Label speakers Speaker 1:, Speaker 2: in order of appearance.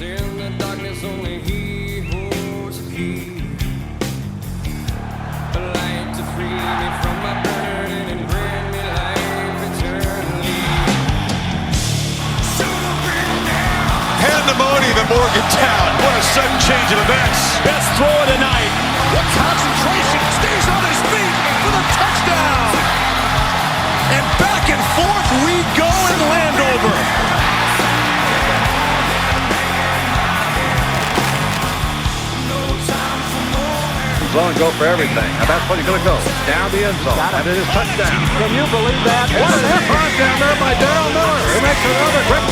Speaker 1: in the darkness, only He holds the key. A light to free me from my burden and bring me life eternally.
Speaker 2: Pandemonium in Morgantown. What a sudden change of events.
Speaker 3: Best throw of the night. What concentration. Stays on his feet for the touchdown. And back and forth we go in Landover.
Speaker 4: He's going to go for everything. And that's what he's going to go. Down the end zone. And it is touchdown.
Speaker 5: Can you believe that? What an effort down there by Darrell Miller. He makes another quick